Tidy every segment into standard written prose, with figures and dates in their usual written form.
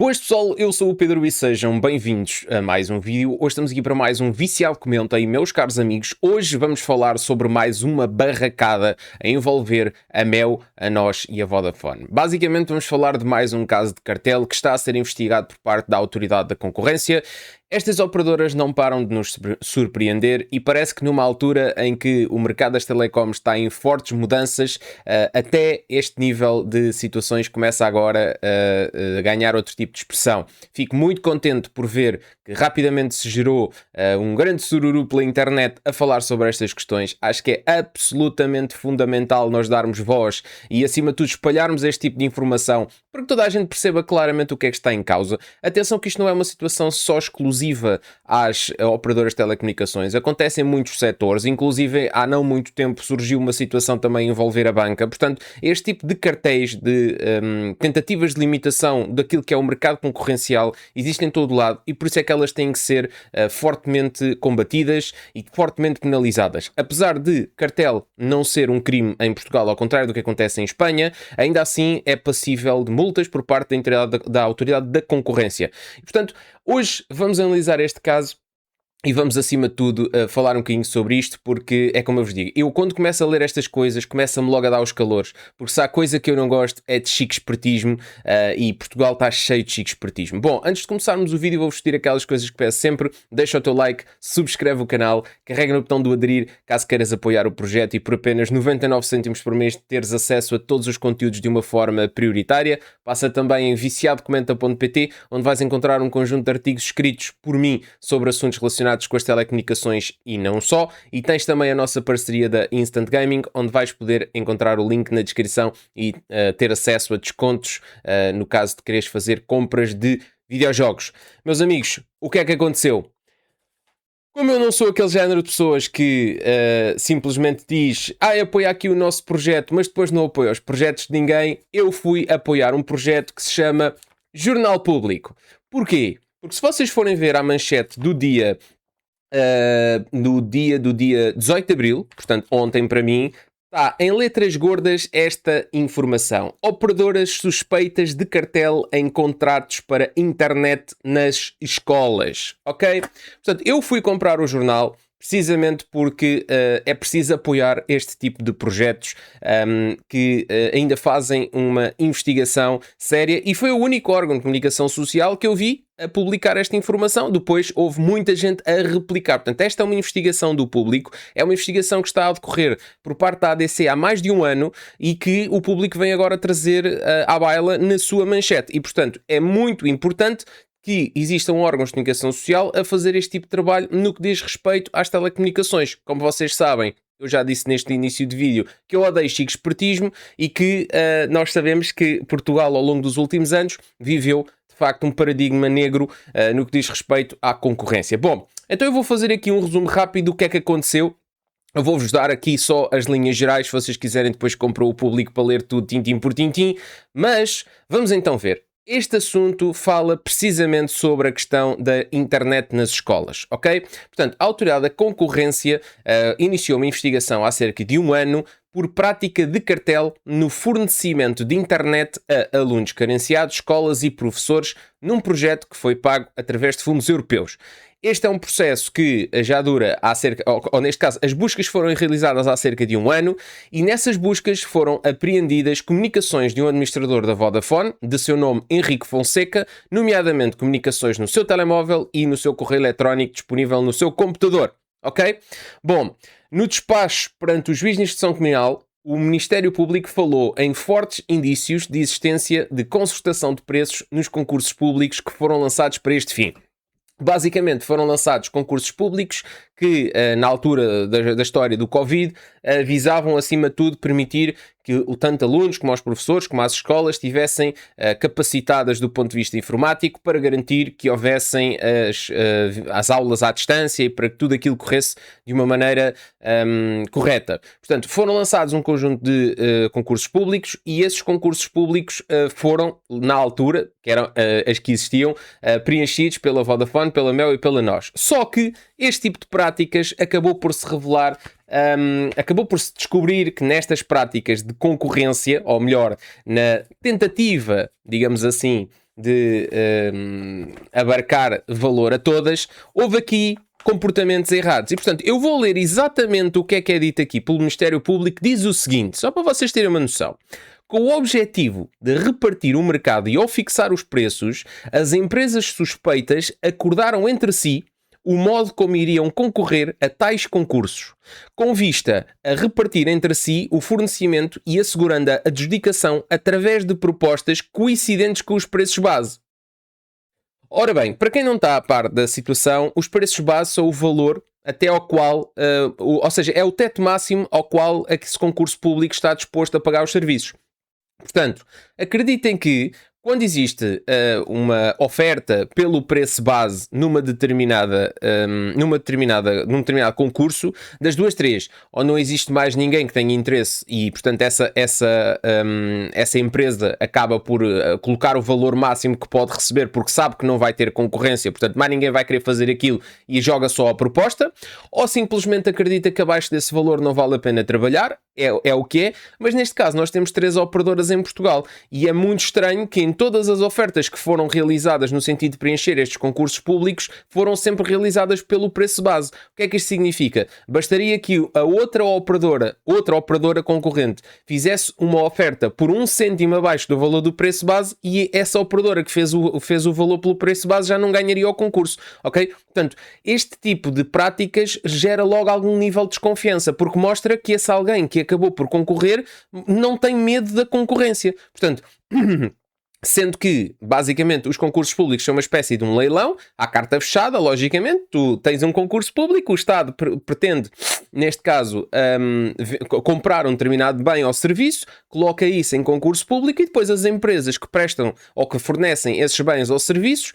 Boas pessoal, eu sou o Pedro e sejam bem-vindos a mais um vídeo. Hoje estamos aqui para mais um Viciado Comenta e meus caros amigos, hoje vamos falar sobre mais uma barracada a envolver a Mel, a nós e a Vodafone. Basicamente vamos falar de mais um caso de cartel que está a ser investigado por parte da Autoridade da Concorrência. Estas operadoras não param de nos surpreender e parece que numa altura em que o mercado das telecoms está em fortes mudanças, até este nível de situações começa agora a ganhar outro tipo de expressão. Fico muito contente por ver que rapidamente se gerou um grande sururu pela internet a falar sobre estas questões. Acho que é absolutamente fundamental nós darmos voz e, acima de tudo, espalharmos este tipo de informação para que toda a gente perceba claramente o que é que está em causa. Atenção que isto não é uma situação só exclusiva às operadoras de telecomunicações. Acontece em muitos setores, inclusive há não muito tempo surgiu uma situação também a envolver a banca. Portanto, este tipo de cartéis, de tentativas de limitação daquilo que é o mercado concorrencial, existem em todo lado e por isso é que elas têm que ser fortemente combatidas e fortemente penalizadas. Apesar de cartel não ser um crime em Portugal, ao contrário do que acontece em Espanha, ainda assim é passível de multas por parte da Autoridade da Concorrência. E, portanto, hoje vamos analisar este caso e vamos, acima de tudo, falar um bocadinho sobre isto, porque é como eu vos digo, eu quando começo a ler estas coisas, começa-me logo a dar os calores, porque se há coisa que eu não gosto é de chique espertismo, e Portugal está cheio de chique espertismo. Bom, antes de começarmos o vídeo, vou-vos pedir aquelas coisas que peço sempre: deixa o teu like, subscreve o canal, carrega no botão do aderir, caso queiras apoiar o projeto e por apenas 99 cêntimos por mês teres acesso a todos os conteúdos de uma forma prioritária. Passa também em viciadocomenta.pt, onde vais encontrar um conjunto de artigos escritos por mim sobre assuntos relacionados com as telecomunicações e não só, e tens também a nossa parceria da Instant Gaming, onde vais poder encontrar o link na descrição e ter acesso a descontos no caso de quereres fazer compras de videojogos. Meus amigos, o que é que aconteceu? Como eu não sou aquele género de pessoas que simplesmente diz apoia aqui o nosso projeto, mas depois não apoia os projetos de ninguém, eu fui apoiar um projeto que se chama Jornal Público. Porquê? Porque se vocês forem ver a manchete do dia 18 de Abril, portanto ontem para mim, está em letras gordas esta informação: operadoras suspeitas de cartel em contratos para internet nas escolas, ok? Portanto, eu fui comprar o jornal precisamente porque é preciso apoiar este tipo de projetos que ainda fazem uma investigação séria, e foi o único órgão de comunicação social que eu vi a publicar esta informação. Depois houve muita gente a replicar. Portanto, esta é uma investigação do público, é uma investigação que está a decorrer por parte da ADC há mais de um ano e que o público vem agora trazer à baila na sua manchete. E, portanto, é muito importante que existam órgãos de comunicação social a fazer este tipo de trabalho no que diz respeito às telecomunicações. Como vocês sabem, eu já disse neste início de vídeo que eu odeio chique espertismo e que nós sabemos que Portugal, ao longo dos últimos anos, viveu de facto um paradigma negro no que diz respeito à concorrência. Bom, então eu vou fazer aqui um resumo rápido do que é que aconteceu. Eu vou-vos dar aqui só as linhas gerais, se vocês quiserem depois comprar o público para ler tudo tintim por tintim, mas vamos então ver. Este assunto fala precisamente sobre a questão da internet nas escolas, ok? Portanto, a Autoridade da Concorrência iniciou uma investigação há cerca de um ano por prática de cartel no fornecimento de internet a alunos carenciados, escolas e professores, num projeto que foi pago através de fundos europeus. Este é um processo que já dura há cerca, ou neste caso, as buscas foram realizadas há cerca de um ano, e nessas buscas foram apreendidas comunicações de um administrador da Vodafone, de seu nome Henrique Fonseca, nomeadamente comunicações no seu telemóvel e no seu correio eletrónico disponível no seu computador, ok? Bom, no despacho perante o juiz de instrução criminal, o Ministério Público falou em fortes indícios de existência de concertação de preços nos concursos públicos que foram lançados para este fim. Basicamente foram lançados concursos públicos que, na altura da história do Covid, visavam, acima de tudo, permitir que tanto alunos como os professores, como as escolas, estivessem capacitadas do ponto de vista informático para garantir que houvessem as aulas à distância e para que tudo aquilo corresse de uma maneira correta. Portanto, foram lançados um conjunto de concursos públicos, e esses concursos públicos foram, na altura, que eram as que existiam, preenchidos pela Vodafone, pela Mel e pela nós. Só que este tipo de práticas acabou por se revelar, acabou por se descobrir que nestas práticas de concorrência, ou melhor, na tentativa, digamos assim, abarcar valor a todas, houve aqui comportamentos errados. E, portanto, eu vou ler exatamente o que é dito aqui pelo Ministério Público. Diz o seguinte, só para vocês terem uma noção. Com o objetivo de repartir o mercado e ao fixar os preços, as empresas suspeitas acordaram entre si o modo como iriam concorrer a tais concursos, com vista a repartir entre si o fornecimento e assegurando a adjudicação através de propostas coincidentes com os preços base. Ora bem, para quem não está a par da situação, os preços base são o valor até ao qual, ou seja, é o teto máximo ao qual esse concurso público está disposto a pagar os serviços. Portanto, acreditem que quando existe uma oferta pelo preço base num determinado concurso, das duas, três, ou não existe mais ninguém que tenha interesse e, portanto, essa empresa acaba por colocar o valor máximo que pode receber porque sabe que não vai ter concorrência, portanto, mais ninguém vai querer fazer aquilo e joga só a proposta, ou simplesmente acredita que abaixo desse valor não vale a pena trabalhar, é o que é, mas neste caso nós temos 3 operadoras em Portugal e é muito estranho que em todas as ofertas que foram realizadas no sentido de preencher estes concursos públicos foram sempre realizadas pelo preço base. O que é que isto significa? Bastaria que a outra operadora concorrente fizesse uma oferta por 1 cêntimo abaixo do valor do preço base e essa operadora que fez o valor pelo preço base já não ganharia o concurso, ok? Portanto, este tipo de práticas gera logo algum nível de desconfiança, porque mostra que esse alguém que acabou por concorrer não tem medo da concorrência. Portanto, sendo que, basicamente, os concursos públicos são uma espécie de um leilão, à carta fechada, logicamente, tu tens um concurso público, o Estado pretende, neste caso, comprar um determinado bem ou serviço, coloca isso em concurso público e depois as empresas que prestam ou que fornecem esses bens ou serviços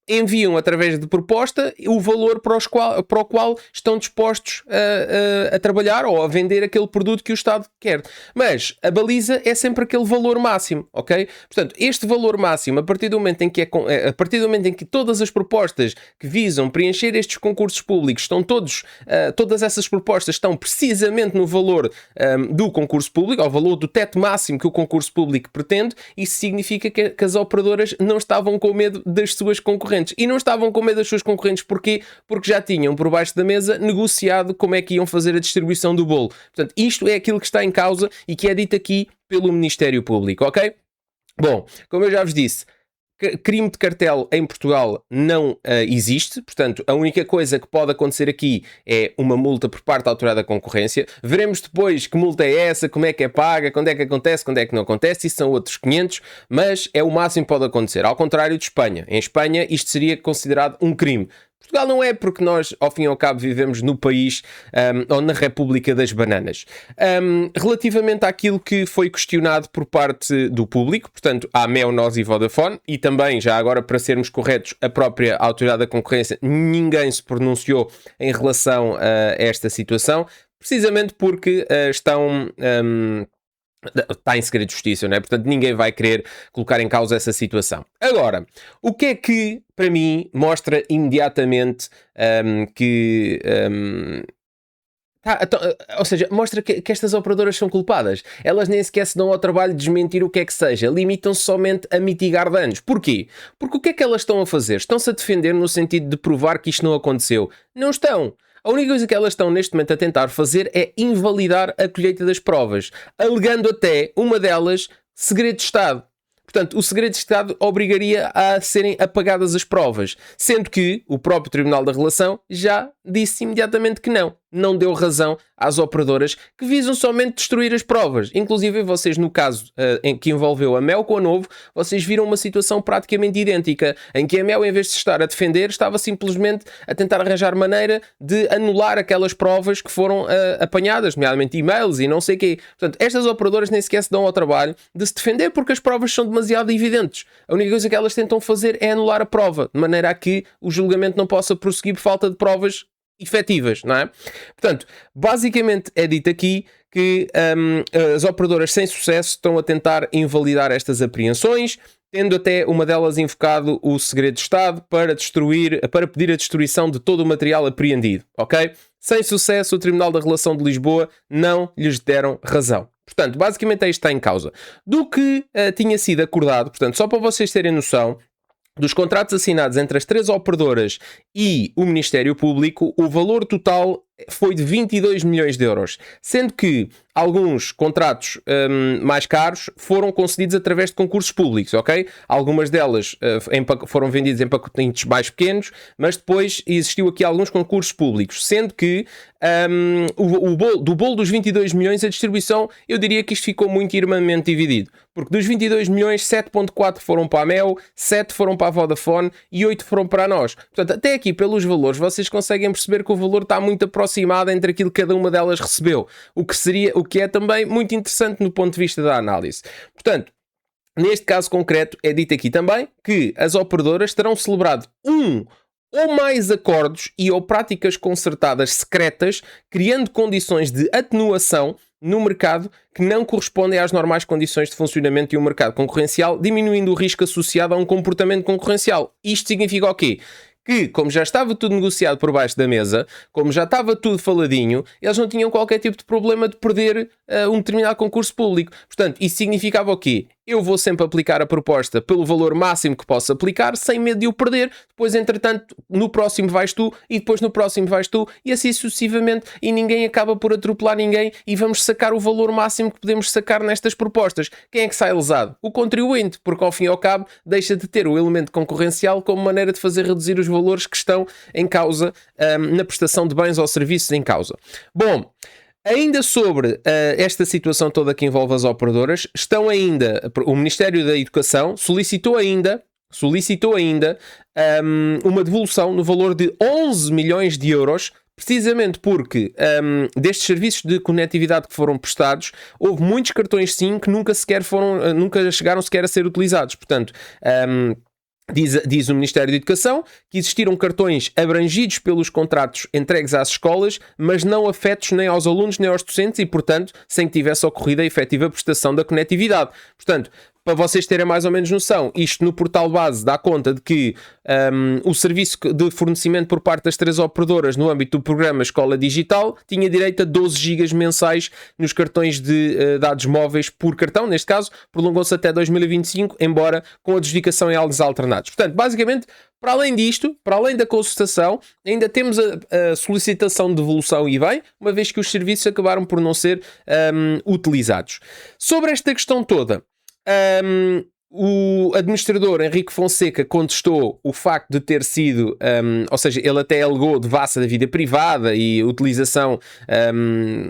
enviam através de proposta o valor para o qual estão dispostos a trabalhar ou a vender aquele produto que o Estado quer. Mas a baliza é sempre aquele valor máximo, ok? Portanto, este valor máximo, a partir do momento em que todas as propostas que visam preencher estes concursos públicos todas essas propostas estão precisamente no valor do concurso público, ao valor do teto máximo que o concurso público pretende, isso significa que as operadoras não estavam com medo das suas concorrentes. E não estavam com medo das suas concorrentes. Porquê? Porque já tinham por baixo da mesa negociado como é que iam fazer a distribuição do bolo. Portanto, isto é aquilo que está em causa e que é dito aqui pelo Ministério Público, ok? Bom, como eu já vos disse, crime de cartel em Portugal não existe, portanto a única coisa que pode acontecer aqui é uma multa por parte da Autoridade da Concorrência. Veremos depois que multa é essa, como é que é paga, quando é que acontece, quando é que não acontece, isso são outros 500, mas é o máximo que pode acontecer, ao contrário de Espanha. Em Espanha isto seria considerado um crime. Portugal não é, porque nós, ao fim e ao cabo, vivemos no país ou na República das Bananas. Relativamente àquilo que foi questionado por parte do público, portanto, à Mel, Nós e Vodafone, e também, já agora para sermos corretos, a própria Autoridade da Concorrência, ninguém se pronunciou em relação a esta situação, precisamente porque estão... está em segredo de justiça, não é? Portanto, ninguém vai querer colocar em causa essa situação. Agora, o que é que, para mim, mostra imediatamente que... ou seja, mostra que estas operadoras são culpadas. Elas nem sequer se dão ao trabalho de desmentir o que é que seja. Limitam-se somente a mitigar danos. Porquê? Porque o que é que elas estão a fazer? Estão-se a defender no sentido de provar que isto não aconteceu. Não estão. A única coisa que elas estão neste momento a tentar fazer é invalidar a colheita das provas, alegando até, uma delas, segredo de Estado. Portanto, o segredo de Estado obrigaria a serem apagadas as provas, sendo que o próprio Tribunal da Relação já disse imediatamente que não deu razão às operadoras que visam somente destruir as provas. Inclusive, vocês, no caso em que envolveu a Mel com a Novo, vocês viram uma situação praticamente idêntica, em que a Mel, em vez de se estar a defender, estava simplesmente a tentar arranjar maneira de anular aquelas provas que foram apanhadas, nomeadamente e-mails e não sei o quê. Portanto, estas operadoras nem sequer se dão ao trabalho de se defender porque as provas são demasiado evidentes. A única coisa que elas tentam fazer é anular a prova, de maneira a que o julgamento não possa prosseguir por falta de provas efetivas, não é? Portanto, basicamente é dito aqui que as operadoras sem sucesso estão a tentar invalidar estas apreensões, tendo até uma delas invocado o segredo de Estado para pedir a destruição de todo o material apreendido, ok? Sem sucesso, o Tribunal da Relação de Lisboa não lhes deram razão. Portanto, basicamente é isto que está em causa. Do que tinha sido acordado, portanto, só para vocês terem noção, dos contratos assinados entre as 3 operadoras e o Ministério Público, o valor total foi de 22 milhões de euros, sendo que alguns contratos mais caros foram concedidos através de concursos públicos, ok? Algumas delas foram vendidas em pacotinhos mais pequenos, mas depois existiu aqui alguns concursos públicos, sendo que do bolo dos 22 milhões, a distribuição, eu diria que isto ficou muito irmãmente dividido, porque dos 22 milhões, 7.4 foram para a Mel, 7 foram para a Vodafone e 8 foram para nós. Portanto, até aqui, pelos valores, vocês conseguem perceber que o valor está muito aproximado entre aquilo que cada uma delas recebeu, o que é também muito interessante no ponto de vista da análise. Portanto, neste caso concreto, é dito aqui também que as operadoras terão celebrado ou mais acordos e ou práticas concertadas secretas, criando condições de atenuação no mercado que não correspondem às normais condições de funcionamento de um mercado concorrencial, diminuindo o risco associado a um comportamento concorrencial. Isto significa o quê? Que, como já estava tudo negociado por baixo da mesa, como já estava tudo faladinho, eles não tinham qualquer tipo de problema de perder um determinado concurso público. Portanto, isso significava o quê? Eu vou sempre aplicar a proposta pelo valor máximo que posso aplicar, sem medo de o perder. Depois, entretanto, no próximo vais tu, e depois no próximo vais tu, e assim sucessivamente, e ninguém acaba por atropelar ninguém, e vamos sacar o valor máximo que podemos sacar nestas propostas. Quem é que sai lesado? O contribuinte, porque ao fim e ao cabo deixa de ter o elemento concorrencial como maneira de fazer reduzir os valores que estão em causa na prestação de bens ou serviços em causa. Bom, ainda sobre esta situação toda que envolve as operadoras, o Ministério da Educação solicitou ainda uma devolução no valor de 11 milhões de euros, precisamente porque destes serviços de conectividade que foram prestados, houve muitos cartões SIM que nunca chegaram sequer a ser utilizados. Portanto, diz o Ministério da Educação que existiram cartões abrangidos pelos contratos entregues às escolas, mas não afetos nem aos alunos nem aos docentes e, portanto, sem que tivesse ocorrido a efetiva prestação da conectividade. Portanto, para vocês terem mais ou menos noção, isto no portal base dá conta de que o serviço de fornecimento por parte das 3 operadoras no âmbito do programa Escola Digital tinha direito a 12 gigas mensais nos cartões de dados móveis por cartão. Neste caso, prolongou-se até 2025, embora com adjudicação em alvos alternados. Portanto, basicamente, para além disto, para além da consultação, ainda temos a solicitação de devolução e bem, uma vez que os serviços acabaram por não ser utilizados. Sobre esta questão toda, o administrador Henrique Fonseca contestou o facto de ter sido, ou seja, ele até alegou devassa da vida privada e utilização,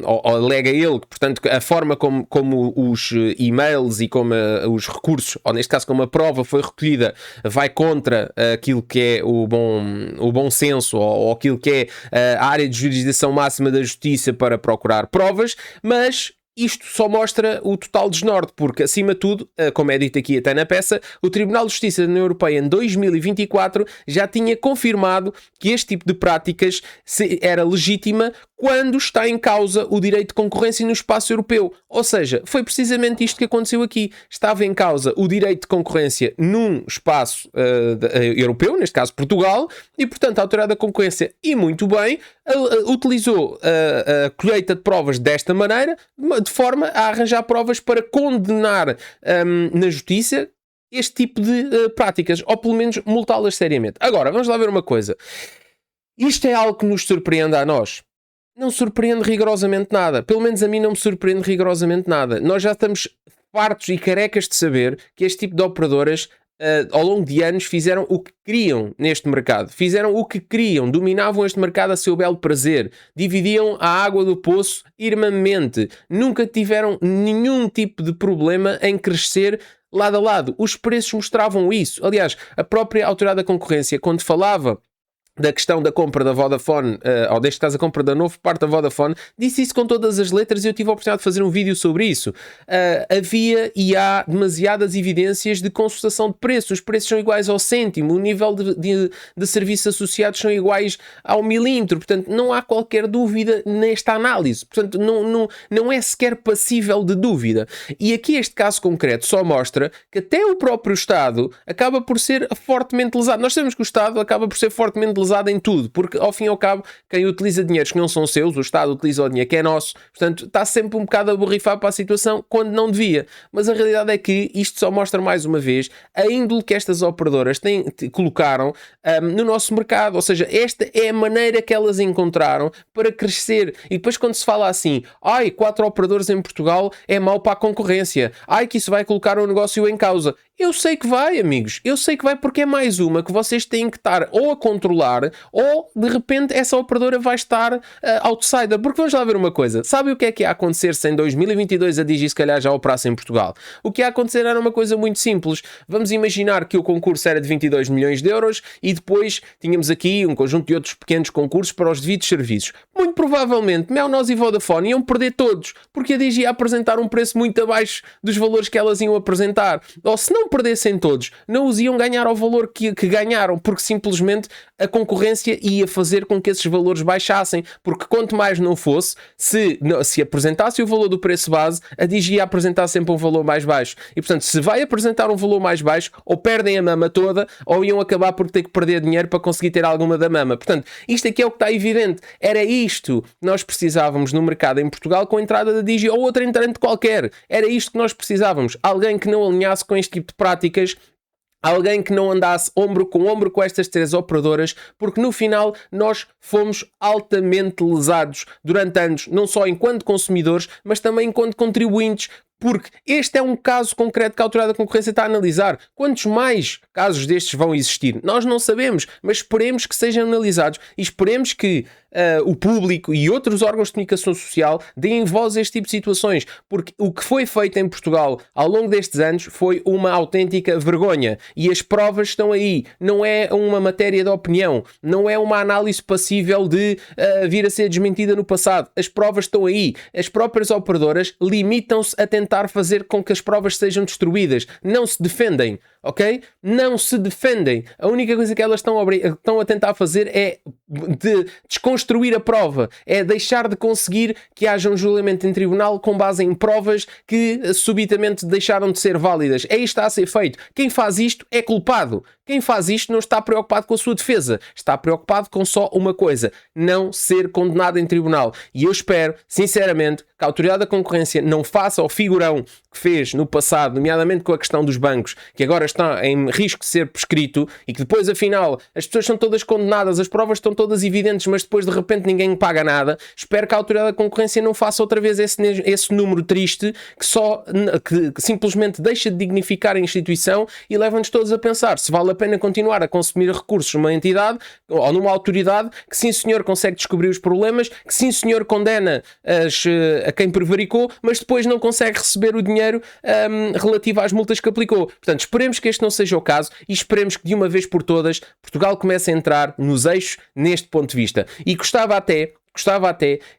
ou alega ele que, portanto, a forma como os e-mails e como os recursos, ou neste caso como a prova foi recolhida, vai contra aquilo que é o bom senso ou aquilo que é a área de jurisdição máxima da justiça para procurar provas, mas isto só mostra o total desnorte, porque, acima de tudo, como é dito aqui até na peça, o Tribunal de Justiça da União Europeia em 2024 já tinha confirmado que este tipo de práticas era legítima quando está em causa o direito de concorrência no espaço europeu. Ou seja, foi precisamente isto que aconteceu aqui. Estava em causa o direito de concorrência num espaço europeu, neste caso Portugal, e, portanto, a Autoridade da Concorrência, e muito bem, utilizou a colheita de provas desta maneira, de forma a arranjar provas para condenar na justiça este tipo de práticas, ou pelo menos multá-las seriamente. Agora, vamos lá ver uma coisa. Isto é algo que nos surpreende a nós. Não surpreende rigorosamente nada. Pelo menos a mim não me surpreende rigorosamente nada. Nós já estamos fartos e carecas de saber que este tipo de operadoras ao longo de anos fizeram o que queriam neste mercado. Fizeram o que queriam. Dominavam este mercado a seu belo prazer. Dividiam a água do poço irmãmente. Nunca tiveram nenhum tipo de problema em crescer lado a lado. Os preços mostravam isso. Aliás, a própria Autoridade da Concorrência, quando falava da questão da compra da Vodafone, ou neste caso a compra da Novo parte da Vodafone, disse isso com todas as letras e eu tive a oportunidade de fazer um vídeo sobre isso. Havia e há demasiadas evidências de consultação de preços. Os preços são iguais ao cêntimo, o nível de serviços associados são iguais ao milímetro, portanto não há qualquer dúvida nesta análise, portanto não é sequer passível de dúvida. E aqui este caso concreto só mostra que até o próprio Estado acaba por ser fortemente lesado. Nós sabemos que o Estado acaba por ser fortemente lesado lesado em tudo, porque ao fim e ao cabo, quem utiliza dinheiros que não são seus, o Estado utiliza o dinheiro que é nosso, portanto, está sempre um bocado a borrifar para a situação quando não devia. Mas a realidade é que isto só mostra mais uma vez a índole que estas operadoras colocaram no nosso mercado, ou seja, esta é a maneira que elas encontraram para crescer. E depois quando se fala assim, 4 operadores em Portugal é mau para a concorrência, que isso vai colocar o negócio em causa. Eu sei que vai, amigos. Eu sei que vai, porque é mais uma que vocês têm que estar ou a controlar ou, de repente, essa operadora vai estar outsider. Porque vamos lá ver uma coisa. Sabe o que é ia acontecer se em 2022 a Digi se calhar já operasse em Portugal? O que ia acontecer era uma coisa muito simples. Vamos imaginar que o concurso era de 22 milhões de euros e depois tínhamos aqui um conjunto de outros pequenos concursos para os devidos serviços. Muito provavelmente, Mel, Nós e Vodafone iam perder todos, porque a Digi ia apresentar um preço muito abaixo dos valores que elas iam apresentar. Ou se não perdessem todos, não os iam ganhar ao valor que ganharam, porque simplesmente a concorrência ia fazer com que esses valores baixassem, porque quanto mais não fosse, se apresentasse o valor do preço base, a Digi ia apresentar sempre um valor mais baixo. E portanto, se vai apresentar um valor mais baixo, ou perdem a mama toda, ou iam acabar por ter que perder dinheiro para conseguir ter alguma da mama. Portanto, isto aqui é o que está evidente. Era isto que nós precisávamos no mercado em Portugal com a entrada da Digi ou outro entrante qualquer. Era isto que nós precisávamos. Alguém que não alinhasse com este tipo de práticas, alguém que não andasse ombro com estas 3 operadoras, porque no final nós fomos altamente lesados durante anos, não só enquanto consumidores, mas também enquanto contribuintes, porque este é um caso concreto que a Autoridade da Concorrência está a analisar. Quantos mais casos destes vão existir? Nós não sabemos, mas esperemos que sejam analisados e esperemos que o público e outros órgãos de comunicação social deem voz a este tipo de situações, porque o que foi feito em Portugal ao longo destes anos foi uma autêntica vergonha e as provas estão aí. Não é uma matéria de opinião, não é uma análise passível de vir a ser desmentida no passado. As provas estão aí. As próprias operadoras limitam-se a tentar fazer com que as provas sejam destruídas. Não se defendem, ok? Não se defendem. A única coisa que elas estão a tentar fazer é desconstruir a prova, é deixar de conseguir que haja um julgamento em tribunal com base em provas que subitamente deixaram de ser válidas. É isto que está a ser feito. Quem faz isto é culpado. Quem faz isto não está preocupado com a sua defesa, está preocupado com só uma coisa: não ser condenado em tribunal. E eu espero, sinceramente, que a Autoridade da Concorrência não faça o figurão que fez no passado, nomeadamente com a questão dos bancos, que agora está em risco de ser prescrito, e que depois, afinal, as pessoas são todas condenadas, as provas estão todas evidentes, mas depois, de repente, ninguém paga nada. Espero que a Autoridade da Concorrência não faça outra vez esse número triste que simplesmente deixa de dignificar a instituição e leva-nos todos a pensar se vale a pena continuar a consumir recursos numa entidade ou numa autoridade que, sim senhor, consegue descobrir os problemas, que, sim senhor, condena a quem prevaricou, mas depois não consegue receber o dinheiro relativo às multas que aplicou. Portanto, esperemos que este não seja o caso e esperemos que de uma vez por todas Portugal comece a entrar nos eixos neste ponto de vista. E gostava até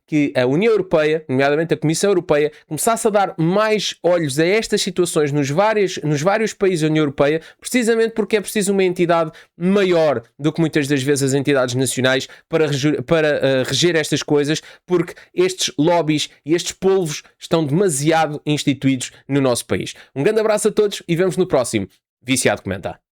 que a União Europeia, nomeadamente a Comissão Europeia, começasse a dar mais olhos a estas situações nos vários países da União Europeia, precisamente porque é preciso uma entidade maior do que muitas das vezes as entidades nacionais para reger estas coisas, porque estes lobbies e estes polvos estão demasiado instituídos no nosso país. Um grande abraço a todos e vemos no próximo Viciado Comenta.